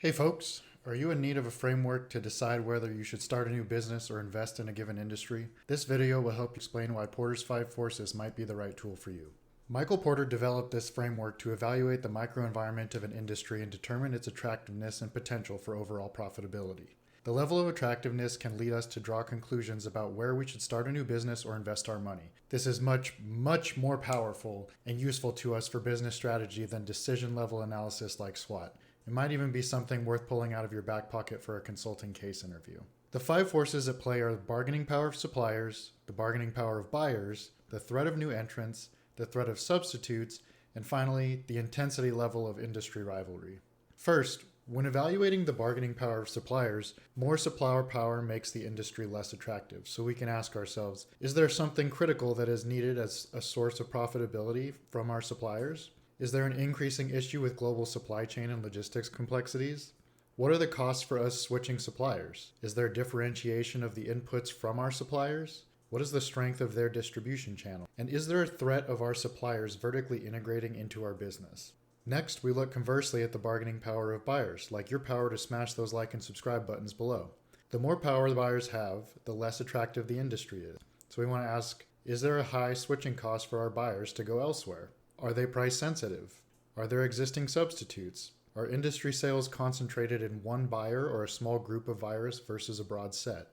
Hey folks, are you in need of a framework to decide whether you should start a new business or invest in a given industry? This video will help explain why Porter's 5 forces might be the right tool for you. Michael Porter developed this framework to evaluate the microenvironment of an industry and determine its attractiveness and potential for overall profitability. The level of attractiveness can lead us to draw conclusions about where we should start a new business or invest our money. This is much more powerful and useful to us for business strategy than decision-level analysis like SWOT. It might even be something worth pulling out of your back pocket for a consulting case interview. The 5 forces at play are the bargaining power of suppliers, the bargaining power of buyers, the threat of new entrants, the threat of substitutes, and finally, the intensity level of industry rivalry. First, when evaluating the bargaining power of suppliers, more supplier power makes the industry less attractive. So we can ask ourselves, is there something critical that is needed as a source of profitability from our suppliers? Is there an increasing issue with global supply chain and logistics complexities? What are the costs for us switching suppliers? Is there differentiation of the inputs from our suppliers? What is the strength of their distribution channel? And is there a threat of our suppliers vertically integrating into our business? Next, we look conversely at the bargaining power of buyers, like your power to smash those like and subscribe buttons below. The more power the buyers have, the less attractive the industry is. So we want to ask, is there a high switching cost for our buyers to go elsewhere? Are they price sensitive? Are there existing substitutes? Are industry sales concentrated in one buyer or a small group of buyers versus a broad set?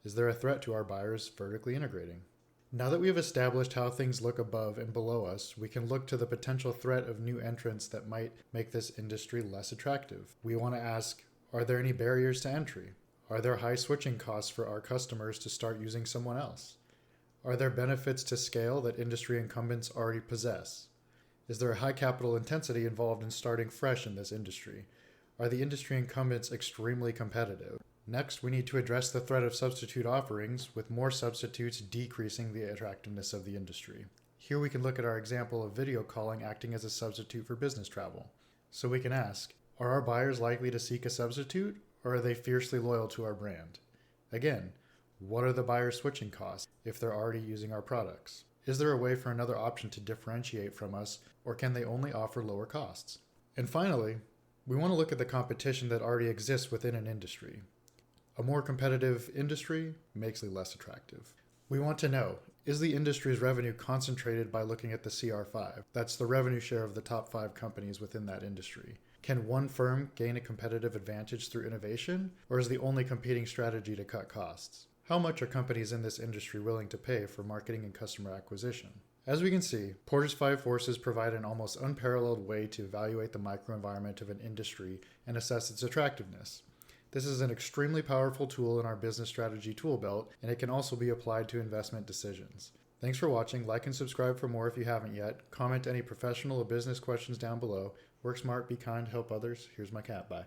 Is there a threat to our buyers vertically integrating? Now that we have established how things look above and below us, we can look to the potential threat of new entrants that might make this industry less attractive. We want to ask, are there any barriers to entry? Are there high switching costs for our customers to start using someone else? Are there benefits to scale that industry incumbents already possess? Is there a high capital intensity involved in starting fresh in this industry? Are the industry incumbents extremely competitive? Next, we need to address the threat of substitute offerings, with more substitutes decreasing the attractiveness of the industry. Here we can look at our example of video calling acting as a substitute for business travel. So we can ask, are our buyers likely to seek a substitute, or are they fiercely loyal to our brand? Again, what are the buyer switching costs if they're already using our products? Is there a way for another option to differentiate from us, or can they only offer lower costs? And finally, we want to look at the competition that already exists within an industry. A more competitive industry makes it less attractive. We want to know, is the industry's revenue concentrated by looking at the CR5? That's the revenue share of the top 5 companies within that industry. Can one firm gain a competitive advantage through innovation, or is the only competing strategy to cut costs? How much are companies in this industry willing to pay for marketing and customer acquisition? As we can see, Porter's 5 forces provide an almost unparalleled way to evaluate the microenvironment of an industry and assess its attractiveness. This is an extremely powerful tool in our business strategy tool belt, and it can also be applied to investment decisions. Thanks for watching. Like and subscribe for more if you haven't yet. Comment any professional or business questions down below. Work smart, be kind, help others. Here's my cat. Bye.